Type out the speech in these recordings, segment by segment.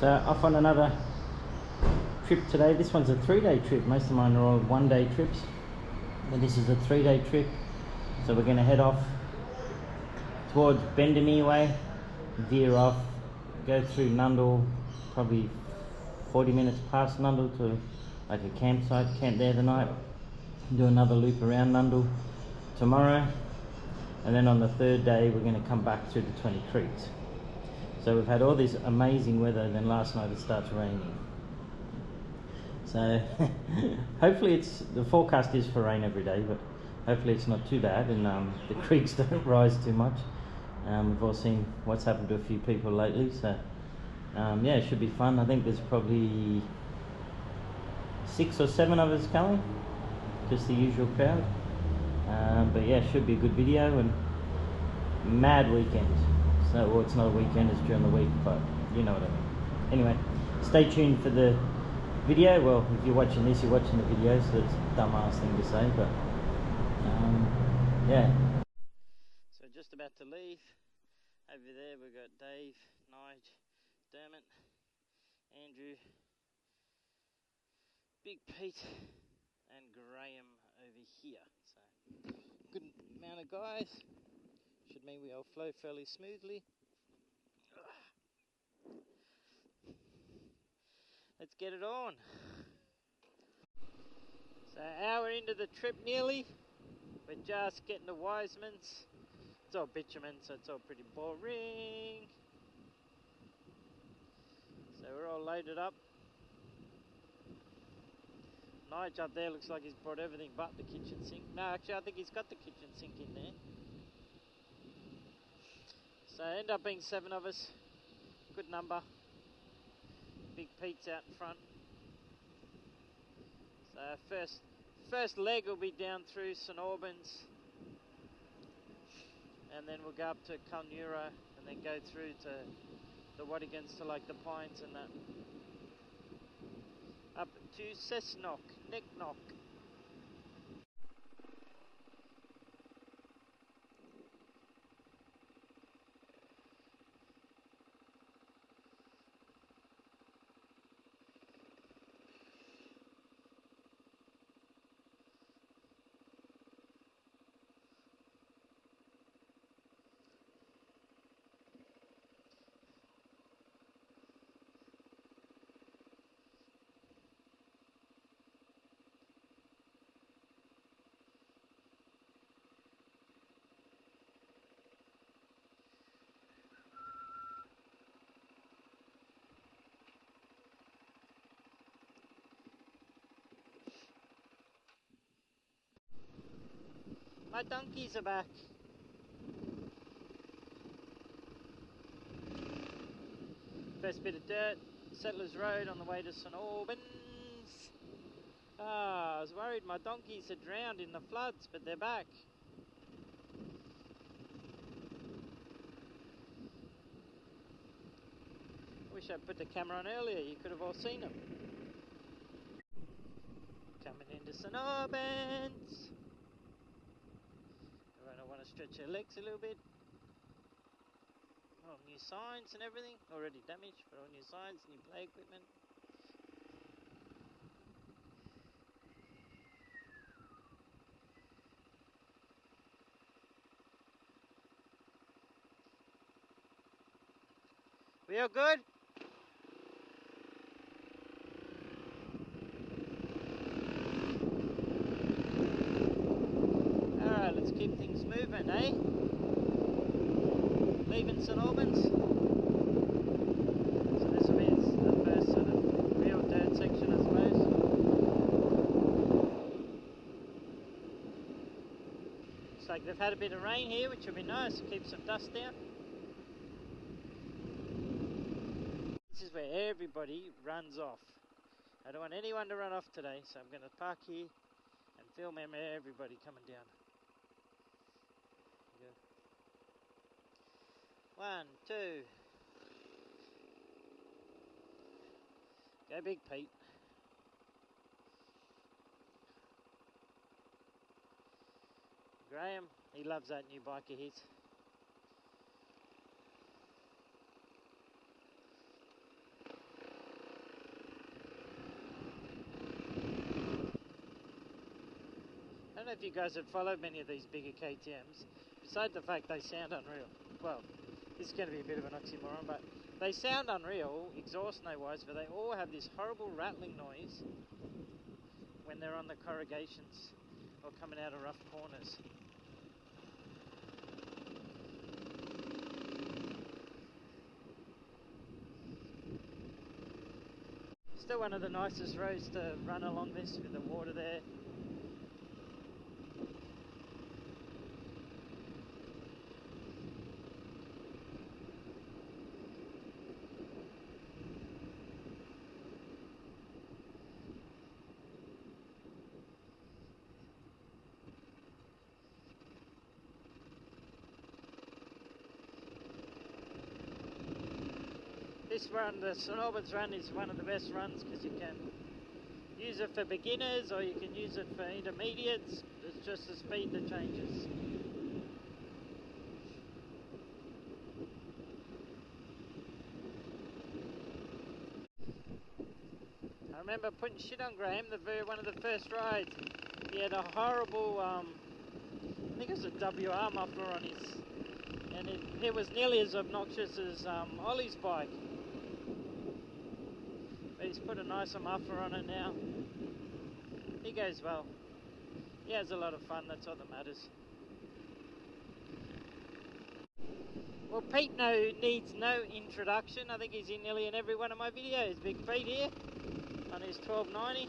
So off on another trip today. This one's a 3-day trip. Most of mine are all 1-day trips, but this is a 3-day trip. So we're going to head off towards Bendemeer way, veer off, go through Nundle, probably 40 minutes past Nundle to like a campsite, camp there the night, do another loop around Nundle tomorrow, and then on the 3rd day we're going to come back through the 20 creeks. So we've had all this amazing weather, then last night it starts raining. So hopefully the forecast is for rain every day, but hopefully it's not too bad and the creeks don't rise too much. We've all seen what's happened to a few people lately, so yeah, it should be fun. I think there's probably 6 or 7 of us coming, just the usual crowd. But yeah, it should be a good video and mad weekend. So, well, it's not a weekend, it's during the week, but you know what I mean. Anyway, stay tuned for the video. Well, if you're watching this, you're watching the video, so it's a dumbass thing to say, but yeah. So just about to leave. Over there we've got Dave, Nige, Dermot, Andrew, Big Pete and Graham over here. So good amount of guys. Should mean we all flow fairly smoothly. Let's get it on. So hour into the trip nearly. We're just getting to Wiseman's. It's all bitumen, so it's all pretty boring. So we're all loaded up. Nige up there looks like he's brought everything but the kitchen sink. No, actually I think he's got the kitchen sink in there. So end up being 7 of us. Good number. Big Pete's out in front. So first leg will be down through St Albans, and then we'll go up to Culnura and then go through to the Wadigans to like the Pines and that. Up to Cessnock, Necknock. My donkeys are back. First bit of dirt, Settlers Road on the way to St Albans. I was worried my donkeys had drowned in the floods, but they're back. Wish I'd put the camera on earlier, you could have all seen them. Coming into St Albans. I want to stretch their legs a little bit. All new signs and everything, already damaged, but all new signs, new play equipment. We all good? Alright, let's keep things moving, eh? Leaving St Albans. So this will be the first sort of real dirt section, I suppose. Looks like they've had a bit of rain here, which will be nice to keep some dust down. This is where everybody runs off. I don't want anyone to run off today, so I'm going to park here and film everybody coming down. 1, 2. Go Big Pete. Graham, he loves that new bike of his. if you guys have followed many of these bigger KTMs, besides the fact they sound unreal. Well, this is going to be a bit of an oxymoron, but they sound unreal, exhaust no wise, but they all have this horrible rattling noise when they're on the corrugations or coming out of rough corners. Still one of the nicest roads to run along this with the water there. This run, the St Albans run, is one of the best runs because you can use it for beginners or you can use it for intermediates. It's just the speed that changes. I remember putting shit on Graham one of the first rides. He had a horrible, I think it was a WR muffler on his, and it was nearly as obnoxious as Ollie's bike. But he's put a nicer muffler on it now. He goes well. He has a lot of fun, that's all that matters. Well, Pete needs no introduction. I think he's in nearly in every one of my videos. Big Pete here on his 1290.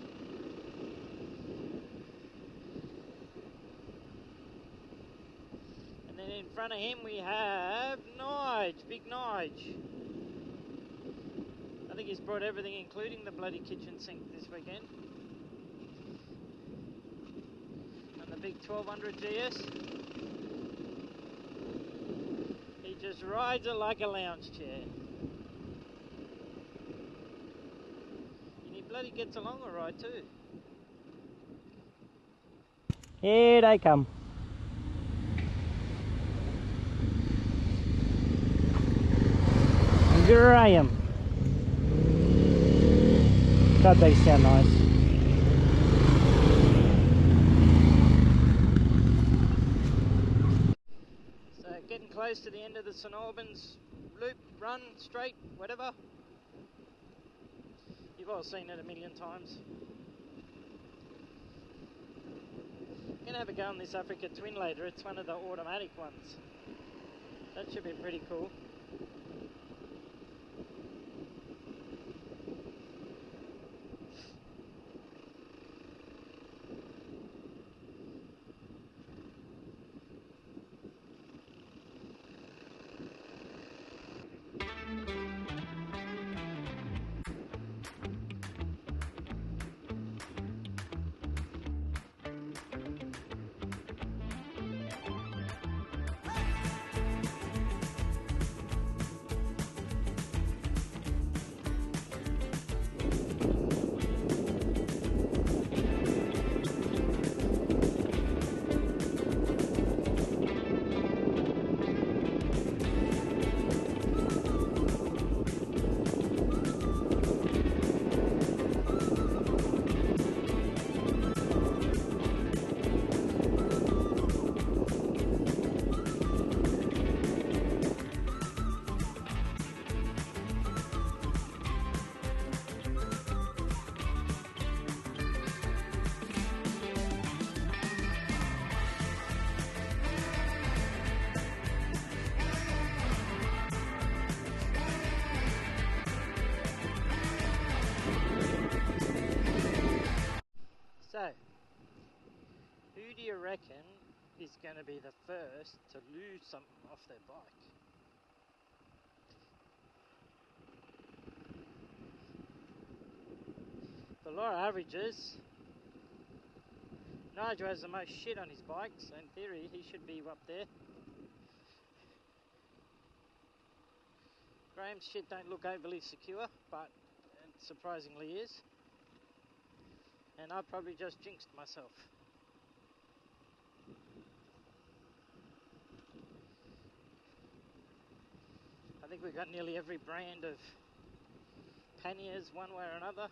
And then in front of him we have Nige, Big Nige. I think he's brought everything, including the bloody kitchen sink this weekend. And the big 1200 GS. He just rides it like a lounge chair. And he bloody gets along alright too. Here they come. Graham. God, they sound nice. So getting close to the end of the St Albans loop, run, straight, whatever. You've all seen it a million times. I'm going to have a go on this Africa Twin later. It's one of the automatic ones. That should be pretty cool. So, who do you reckon is going to be the first to lose something off their bike? The law of averages, Nigel has the most shit on his bike, so in theory he should be up there. Graham's shit don't look overly secure, but it surprisingly is. And I probably just jinxed myself. I think we've got nearly every brand of panniers one way or another.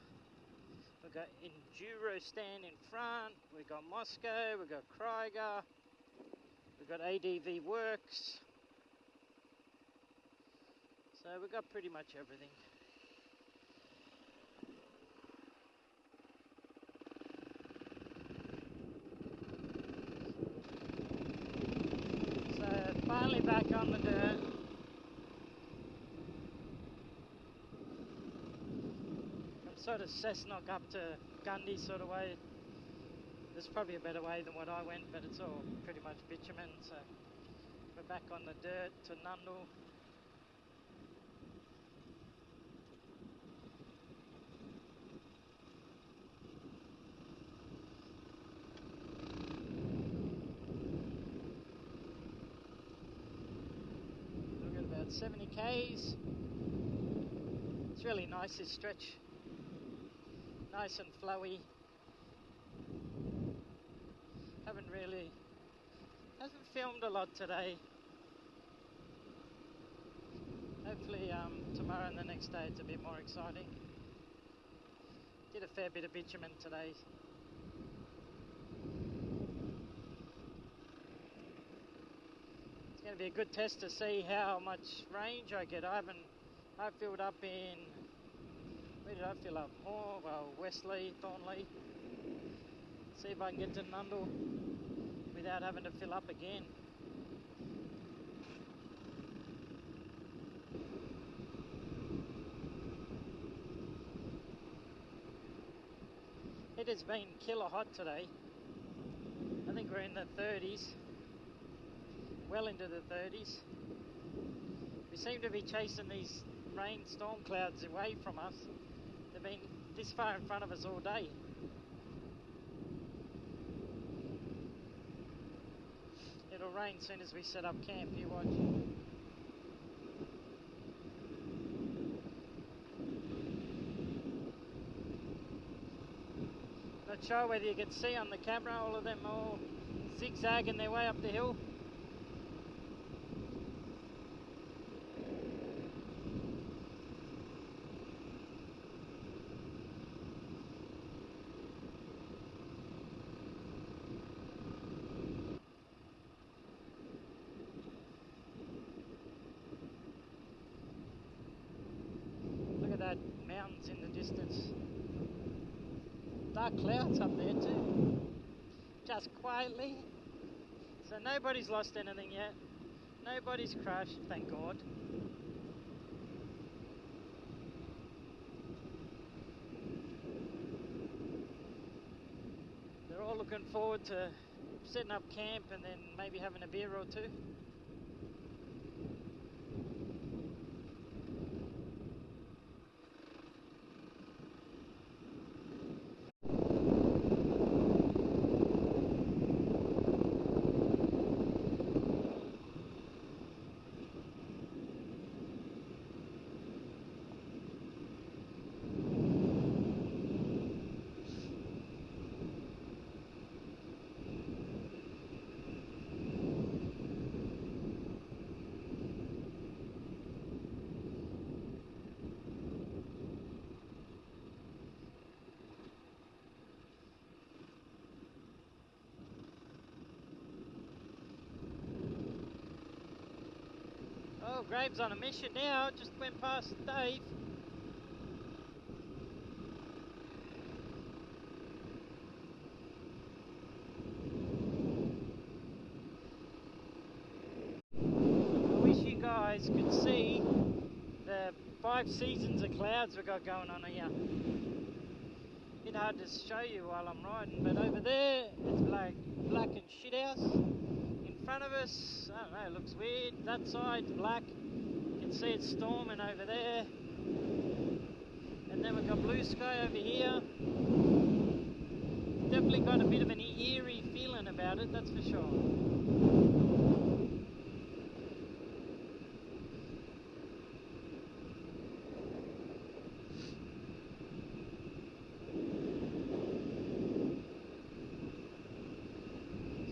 We've got Enduro stand in front, we've got Moscow, we've got Krieger, we've got ADV Works. So we've got pretty much everything. So finally back on the dirt. From sort of Cessnock up to Gundy sort of way. There's probably a better way than what I went, but it's all pretty much bitumen. So we're back on the dirt to Nundle. We've got about 70 k's. It's really nice, this stretch. Nice and flowy. Hasn't filmed a lot today. Hopefully tomorrow and the next day it's a bit more exciting. Did a fair bit of bitumen today. It's going to be a good test to see how much range I get. I filled up in, where did I fill up? Oh, well, Wesley, Thornley. See if I can get to Nundle without having to fill up again. It has been killer hot today. I think we're in the 30s, well into the 30s. We seem to be chasing these rain storm clouds away from us. They've been this far in front of us all day. It'll rain soon as we set up camp, you watch. Not sure whether you can see on the camera all of them all zigzagging their way up the hill. Mountains in the distance. Dark clouds up there too. Just quietly. So nobody's lost anything yet. Nobody's crashed, thank God. They're all looking forward to setting up camp and then maybe having a beer or two. Oh, Graham's on a mission now. Just went past Dave. I wish you guys could see the 5 seasons of clouds we got going on here. Bit hard to show you while I'm riding, but over there it's black and shit house. In front of us, I don't know, it looks weird. That side's black. You can see it's storming over there. And then we've got blue sky over here. Definitely got a bit of an eerie feeling about it, that's for sure.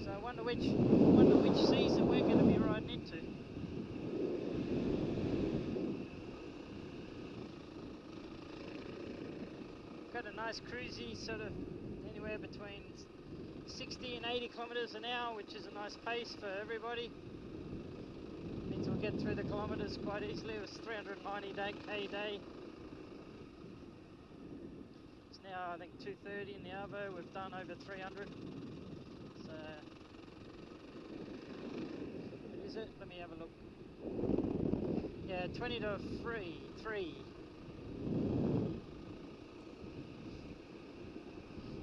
So I wonder which season we're going to be riding into. Got got a nice cruisy, sort of anywhere between 60 and 80 kilometres an hour, which is a nice pace for everybody. Means we'll get through the kilometres quite easily. It was 390k a day. It's now I think 2:30 in the Arvo. We've done over 300. So what is it? Let me have a look. Yeah, 20 to 3.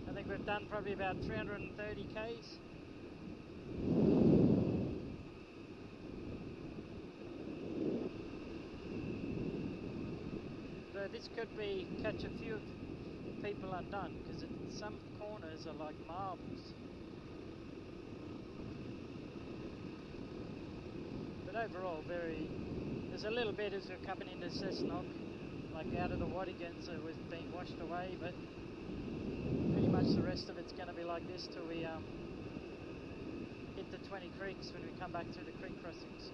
I think we've done probably about 330 k's. So this could be catch a few people undone, because some corners are like marbles. But overall, there's a little bit as we're coming into Cessnock, like out of the Wadigans, so it was being washed away, but pretty much the rest of it's going to be like this till we hit the 20 creeks when we come back through the creek crossings.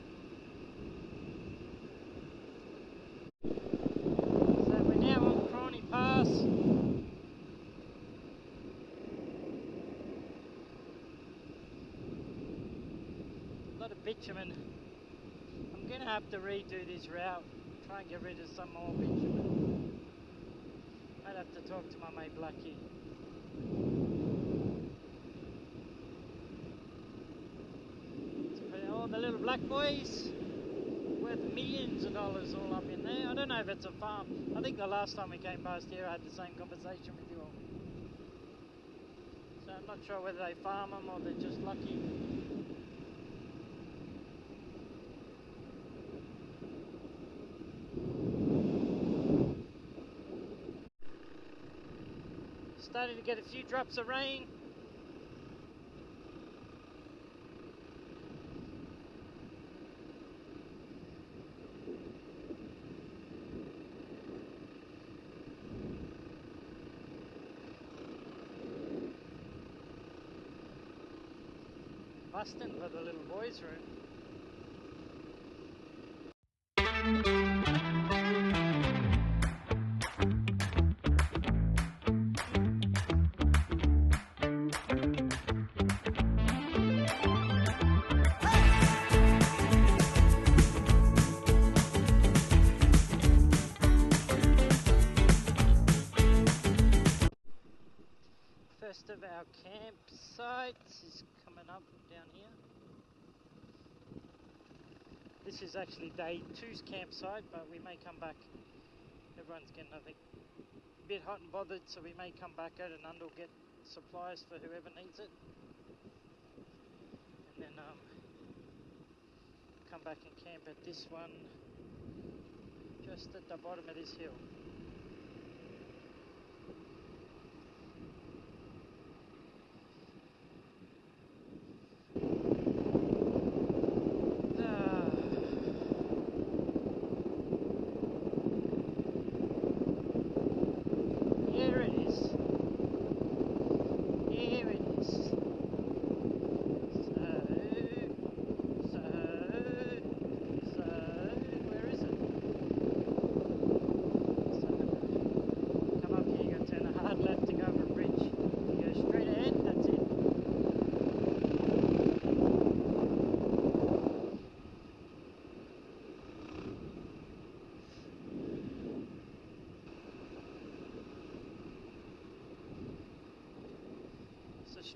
So we're now on Prawny Pass. A lot of bitumen. I'm going to have to redo this route, try and get rid of some more bitumen. Might have to talk to my mate Blackie. All the little black boys, worth millions of dollars all up in there. I don't know if it's a farm. I think the last time we came past here I had the same conversation with you all. So I'm not sure whether they farm them or they're just lucky. Starting to get a few drops of rain. Busting for the little boys' room. First of our campsites is coming up down here. This is actually day 2's campsite, but we may come back. Everyone's getting, I think, a bit hot and bothered, so we may come back out to Nundle, get supplies for whoever needs it, and then come back and camp at this one, just at the bottom of this hill.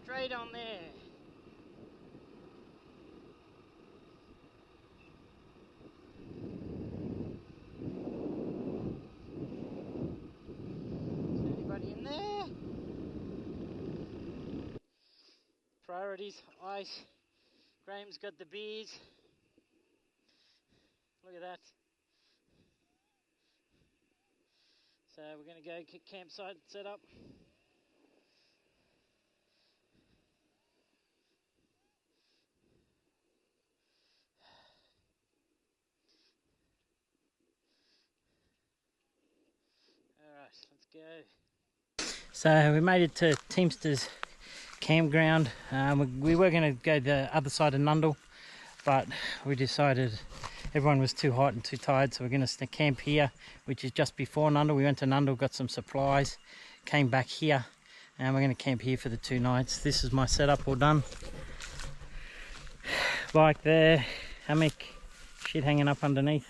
Straight on there. Is there anybody in there? Priorities, ice. Graham's got the beers. Look at that. So we're going to go get campsite set up. Alright, let's go. So we made it to Teamster's campground. We were going to go the other side of Nundle, but we decided everyone was too hot and too tired, so we're going to camp here, which is just before Nundle. We went to Nundle, got some supplies, came back here and we're going to camp here for the 2 nights. This is my setup all done. Bike there, hammock, shit hanging up underneath.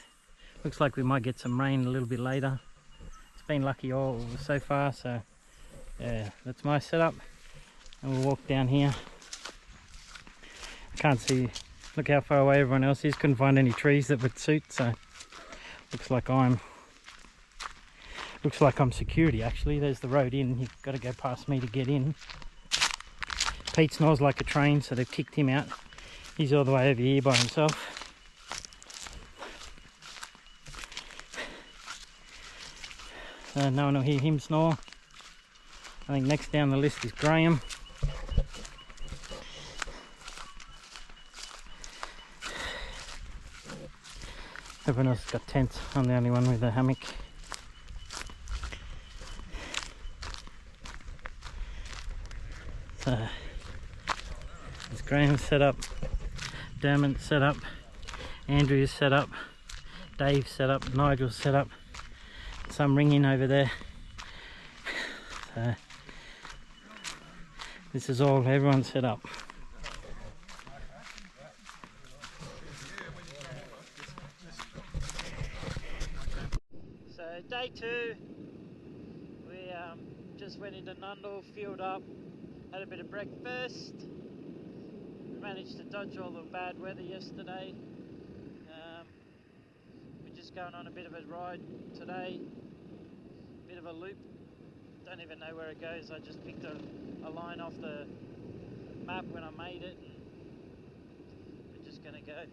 Looks like we might get some rain a little bit later. It's been lucky all so far, so yeah, that's my setup. And we'll walk down here. I can't see, look how far away everyone else is. Couldn't find any trees that would suit, so looks like I'm security actually. There's the road in, you've got to go past me to get in. Pete snores like a train, so they've kicked him out. He's all the way over here by himself. So no one will hear him snore. I think next down the list is Graham. Everyone else has got tents. I'm the only one with a hammock. So there's Graham's set up, Dermot's set up, Andrew's set up, Dave's set up, Nigel's set up, some ringing over there. So this is all everyone's set up. So day 2, we just went into Nundle, fueled up, had a bit of breakfast. We managed to dodge all the bad weather yesterday. We're just going on a bit of a ride today, bit of a loop. Don't even know where it goes. I just picked a line off the map when I made it, and we're just gonna go.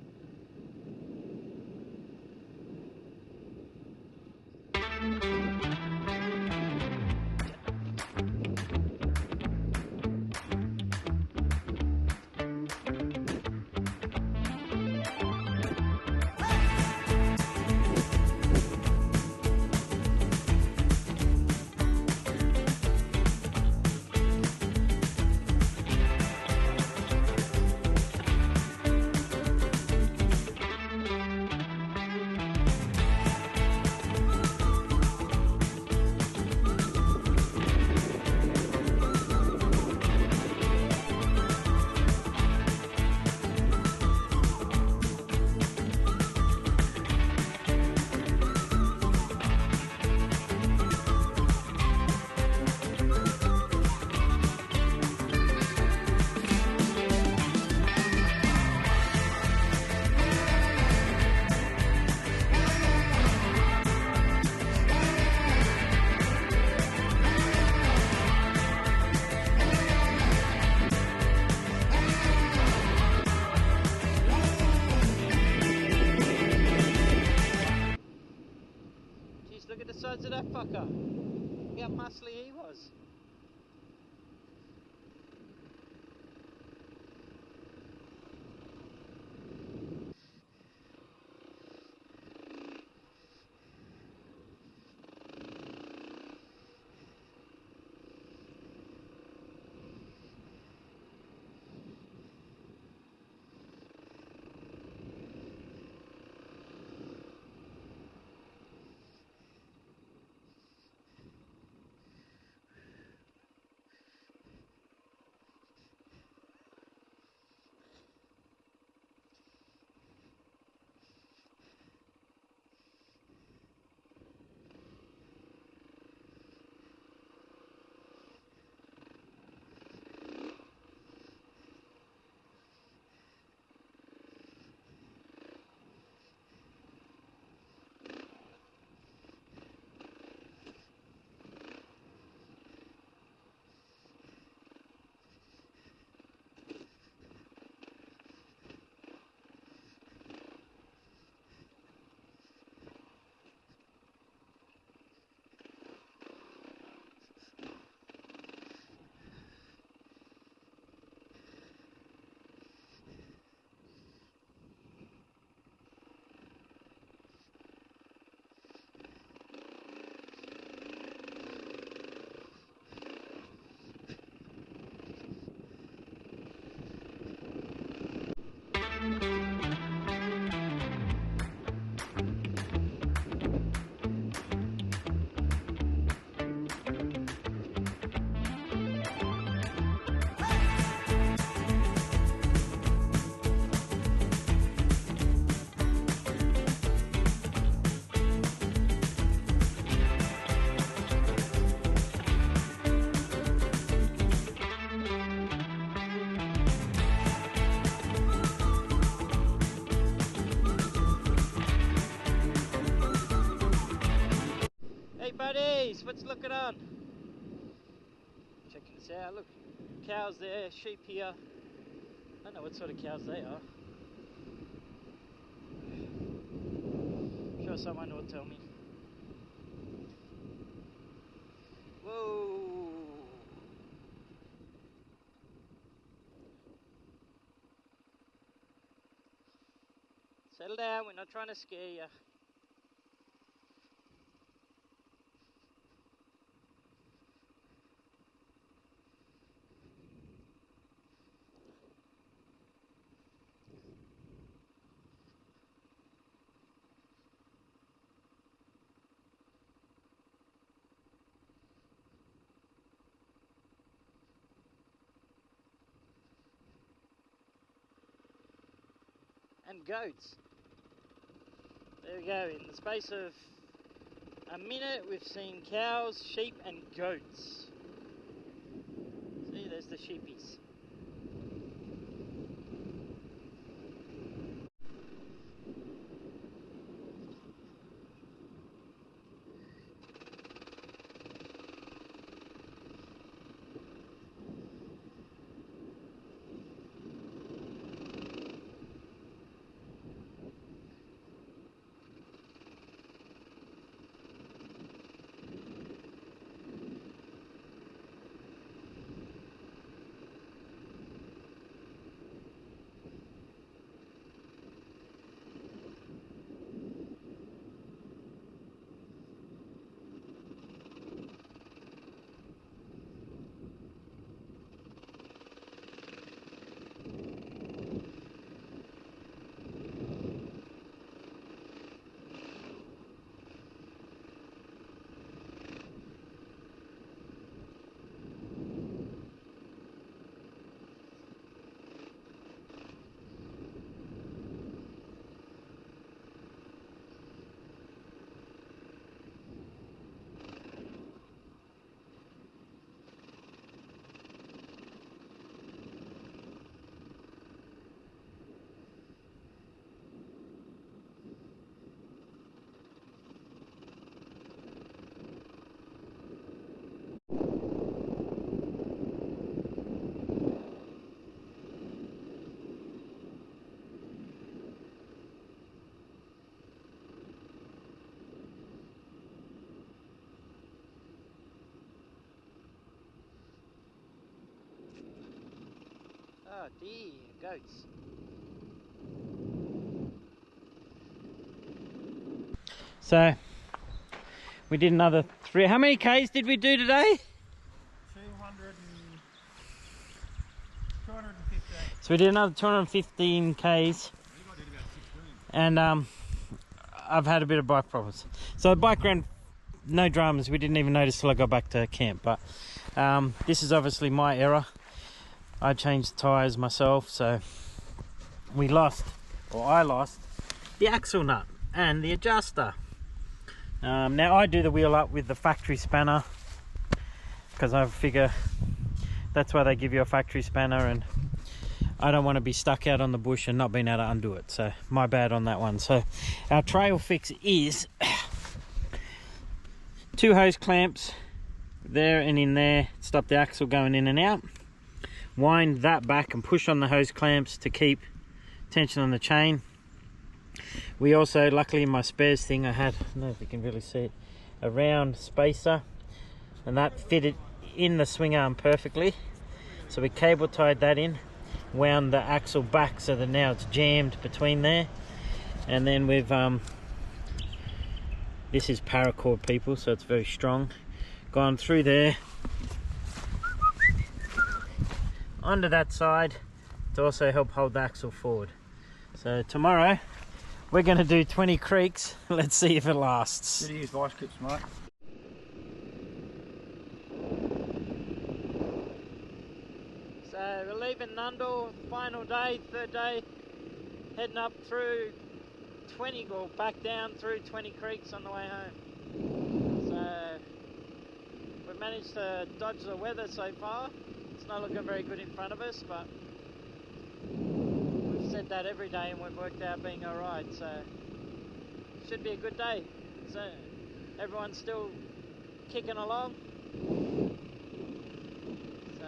Look at the sides of that fucker. Look how muscly he was. what's looking on? Checking this out, look, cows there, sheep here. I don't know what sort of cows they are. I'm sure someone will tell me. Whoa! Settle down, we're not trying to scare you. And goats. There we go, in the space of a minute we've seen cows, sheep and goats. See, there's the sheepies. Oh dear, goats. So, we did another 3. How many Ks did we do today? 215. So we did another 215 Ks. And I've had a bit of bike problems. So the bike ran no dramas. We didn't even notice till I got back to camp. But this is obviously my error. I changed the tyres myself, so we lost, or I lost, the axle nut and the adjuster. Now I do the wheel up with the factory spanner because I figure that's why they give you a factory spanner, and I don't want to be stuck out on the bush and not being able to undo it. So my bad on that one. So our trail fix is 2 hose clamps there and in there, stop the axle going in and out. Wind that back and push on the hose clamps to keep tension on the chain. We also, luckily in my spares thing, I had, I don't know if you can really see it, a round spacer, and that fitted in the swing arm perfectly. So we cable tied that in, wound the axle back so that now it's jammed between there. And then we've, this is paracord, people, so it's very strong. Gone through there, onto that side to also help hold the axle forward. So tomorrow we're going to do 20 creeks. Let's see if it lasts. Should use vice grips, mate. So we're leaving Nundle, final day, 3rd day, heading up through 20, or back down through 20 creeks on the way home. So we've managed to dodge the weather so far. It's not looking very good in front of us, but we've said that every day and we've worked out being alright, so should be a good day. So everyone's still kicking along. So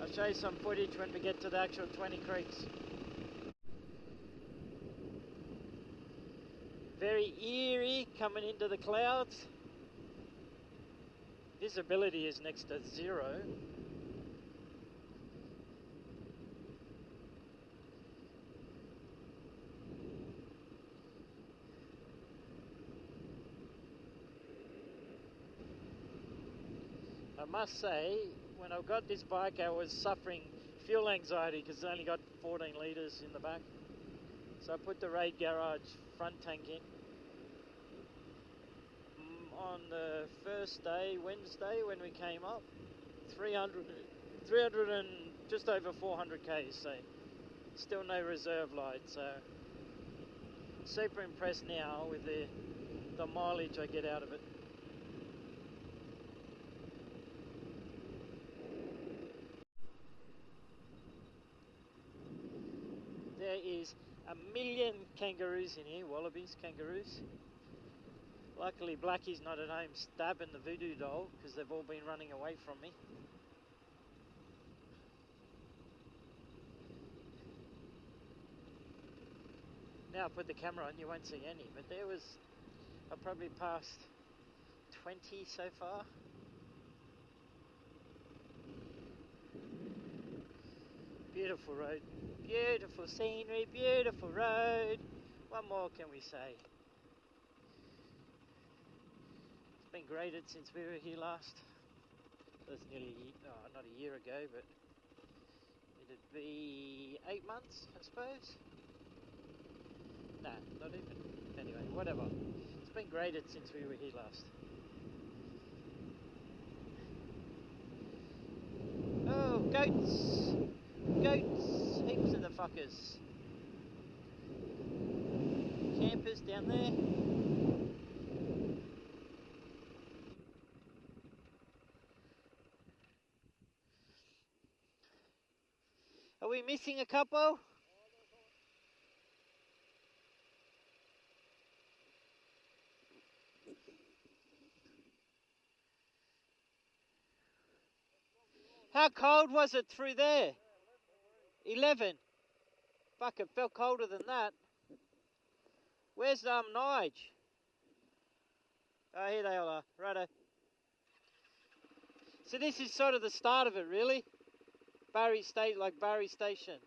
I'll show you some footage when we get to the actual 20 creeks. Very eerie coming into the clouds. Visibility is next to zero. I must say, when I got this bike I was suffering fuel anxiety because it's only got 14 litres in the back. So I put the Raid Garage front tank in. On the first day, Wednesday, when we came up, 300 and just over 400 k's, so still no reserve light. So super impressed now with the mileage I get out of it. There is a million kangaroos in here, wallabies, kangaroos. Luckily Blackie's not at home stabbing the voodoo doll because they've all been running away from me. Now I put the camera on, you won't see any, but there was, I probably passed 20 so far. Beautiful road, beautiful scenery, beautiful road. What more can we say? It's been graded since we were here last. That's nearly, not a year ago, but it'd be 8 months, I suppose. Nah, not even. Anyway, whatever. It's been graded since we were here last. Oh, goats! Goats! Heaps of the fuckers. Campers down there. Are we missing a couple? How cold was it through there? 11. Fuck, it felt colder than that. Where's Nige? Oh, here they all are. Righto. So this is sort of the start of it, really. Barry Station.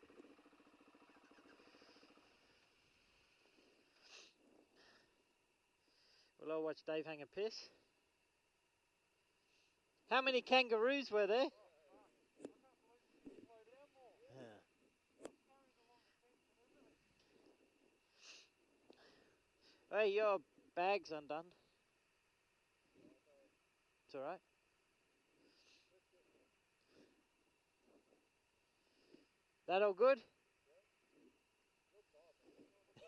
We'll all watch Dave hang a piss. How many kangaroos were there? Hey, your bag's undone. It's alright. That all good?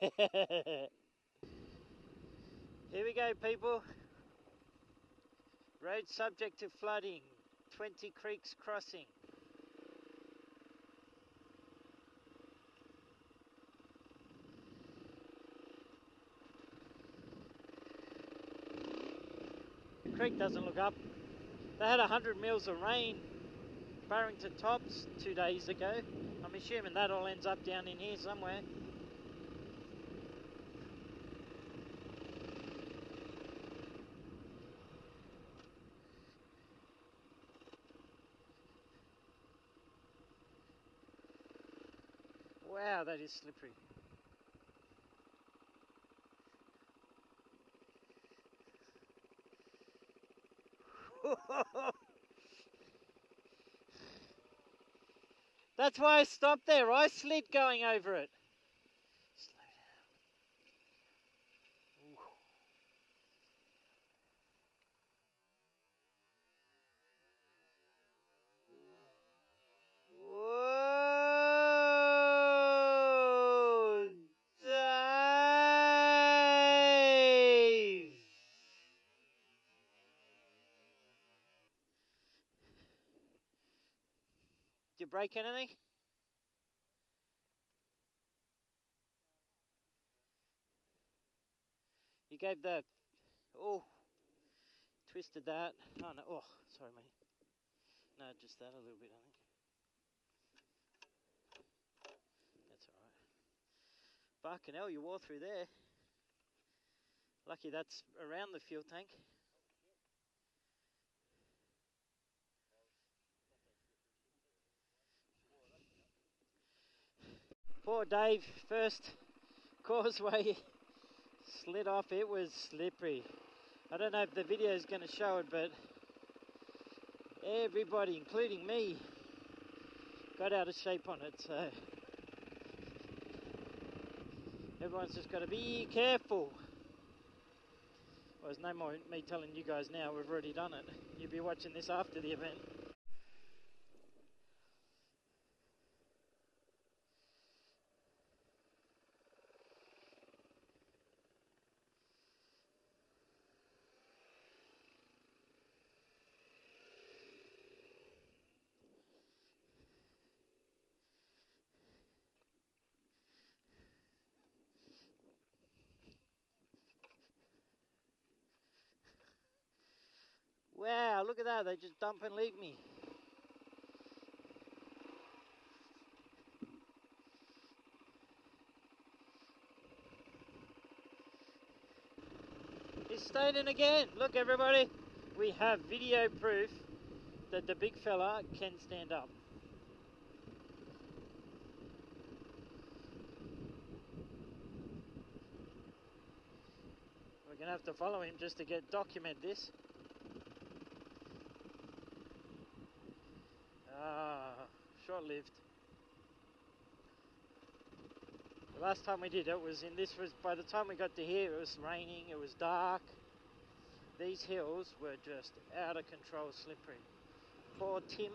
Here we go, people. Road subject to flooding. 20 creeks crossing. The creek doesn't look up. They had 100 mils of rain, Barrington Tops, 2 days ago. I'm assuming that all ends up down in here somewhere. Wow, that is slippery. That's why I stopped there. I slid going over it. Slow down. Whoa! Dave! Did you break anything? You gave the... Oh, twisted that. Oh no, oh, sorry mate. No, just that a little bit I think. That's alright. Fucking hell, you wore through there. Lucky that's around the fuel tank. Poor Dave, first causeway slid off. It was slippery. I don't know if the video is going to show it, but everybody, including me, got out of shape on it. So everyone's just got to be careful. Well, there's no more me telling you guys now. We've already done it. You'll be watching this after the event. Wow, look at that. They just dump and leave me. He's standing again. Look, everybody. We have video proof that the big fella can stand up. We're going to have to follow him just to document this. Short-lived. The last time we did it was by the time we got to here it was raining, it was dark. These hills were just out of control slippery. Poor Tim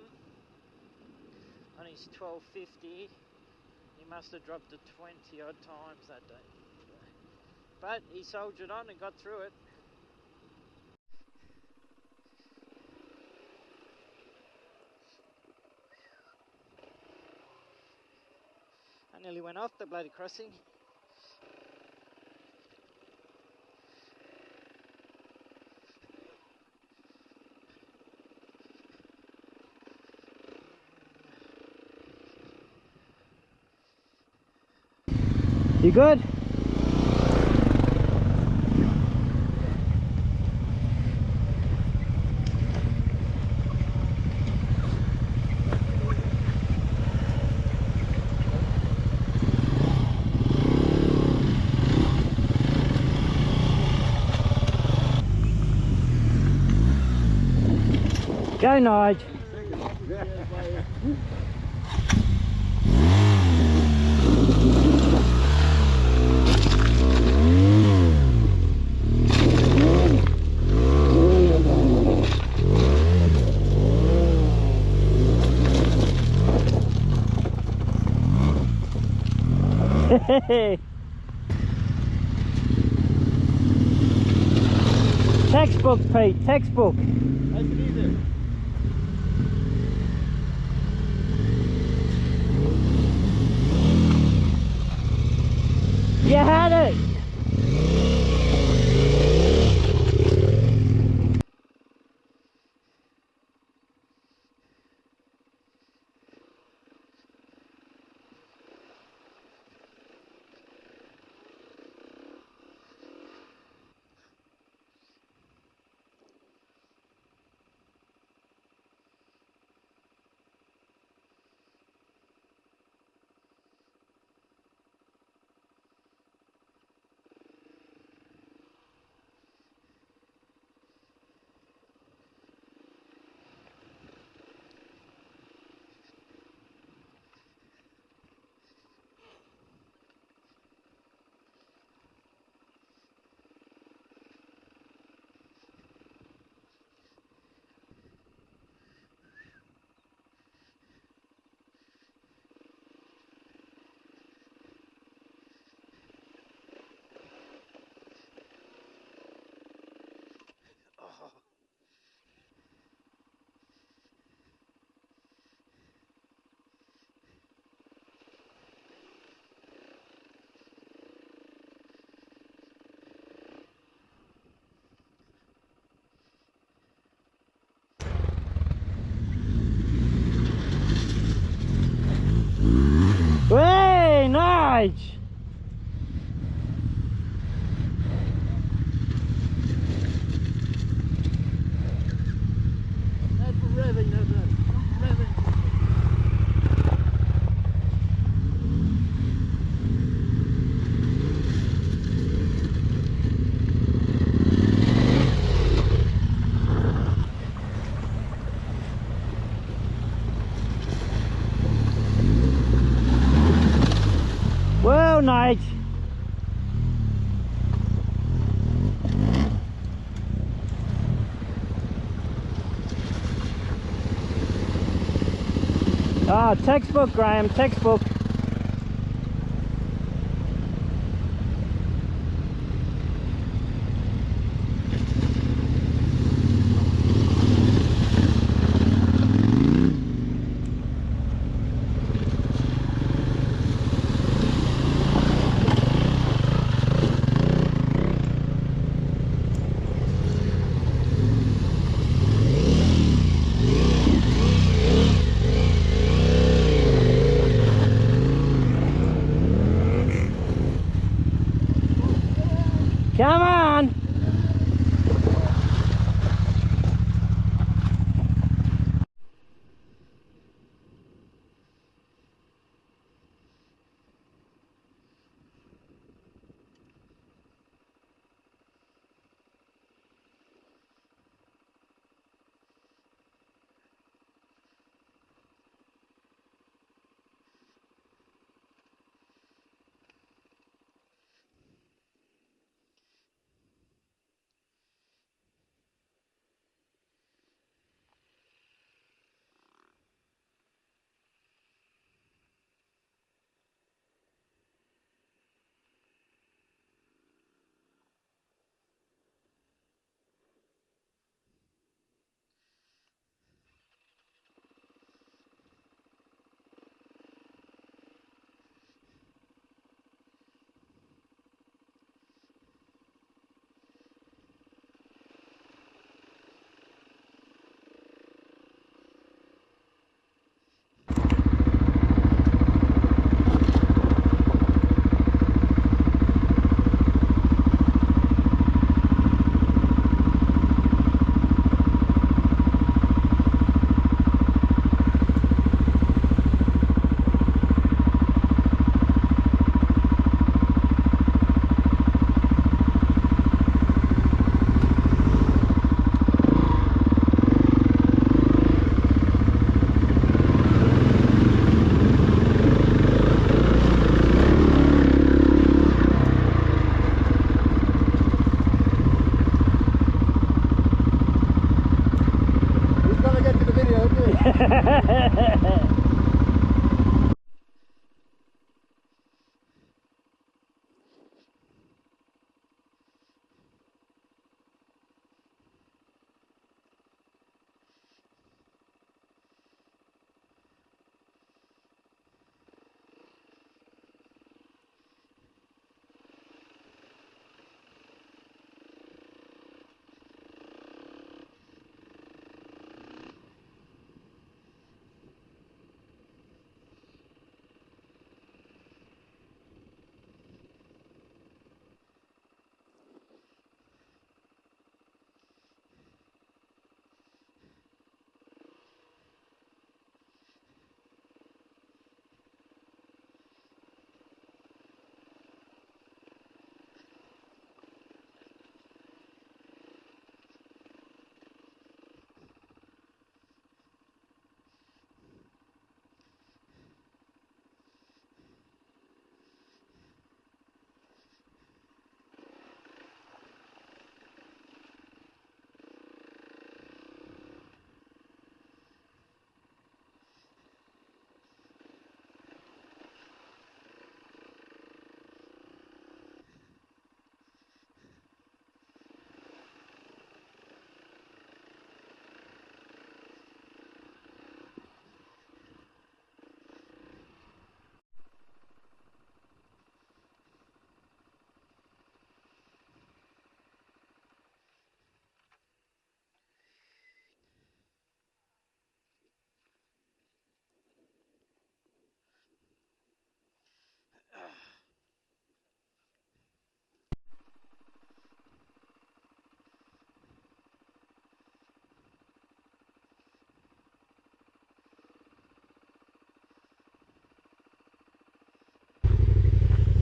on his 1250, he must have dropped it 20 odd times that day. But he soldiered on and got through it. I nearly went off the bloody crossing. You good? Go, Nige. Textbook, Pete, textbook. Nice and easy. You had it! Nige. That's for revving, that's it. Revving. Well, Nige. Ah, textbook, Graham, textbook.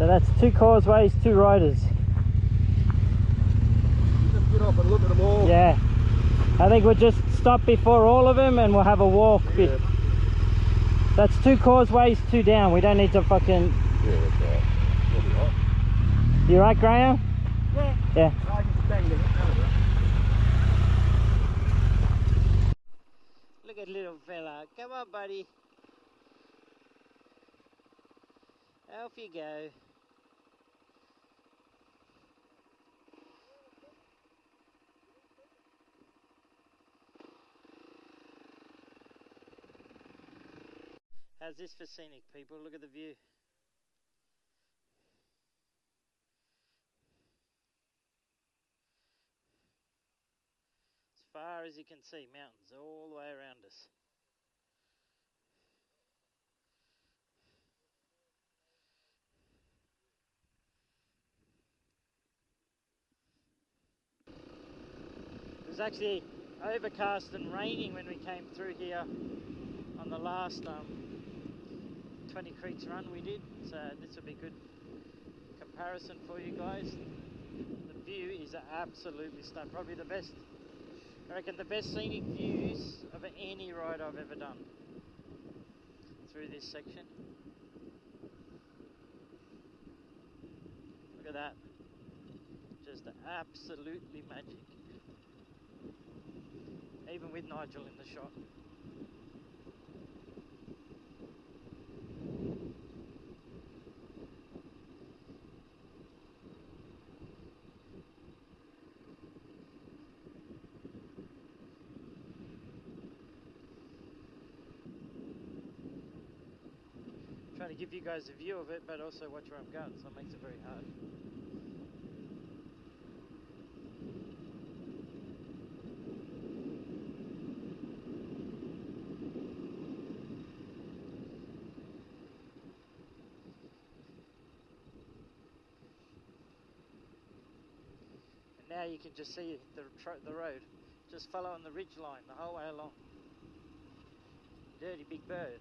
So that's 2 causeways, 2 riders. Just get off and look at them all. Yeah. I think we'll just stop before all of them and we'll have a walk. Yeah. That's 2 causeways, 2 down. We don't need to fucking... Yeah, that's right. We'll be right. You right, Graham? Yeah. Yeah. I just banged it. Look at little fella. Come on, buddy. Off you go. How's this for scenic, people? Look at the view. As far as you can see, mountains all the way around us. It was actually overcast and raining when we came through here on the last 20 Creeks run we did, so this will be good comparison for you guys. The view is absolutely stunning, probably the best, I reckon the best scenic views of any ride I've ever done through this section. Look at that, just absolutely magic, even with Nigel in the shot. Trying to give you guys a view of it, but also watch where I'm going, so it makes it very hard. And now you can just see the road, just following the ridge line the whole way along. Dirty big bird.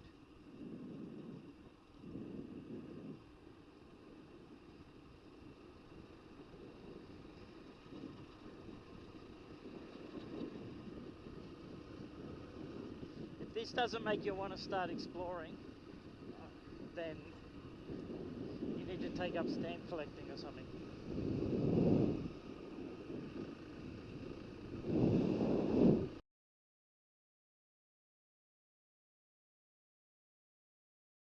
If this doesn't make you want to start exploring, then you need to take up stamp collecting or something.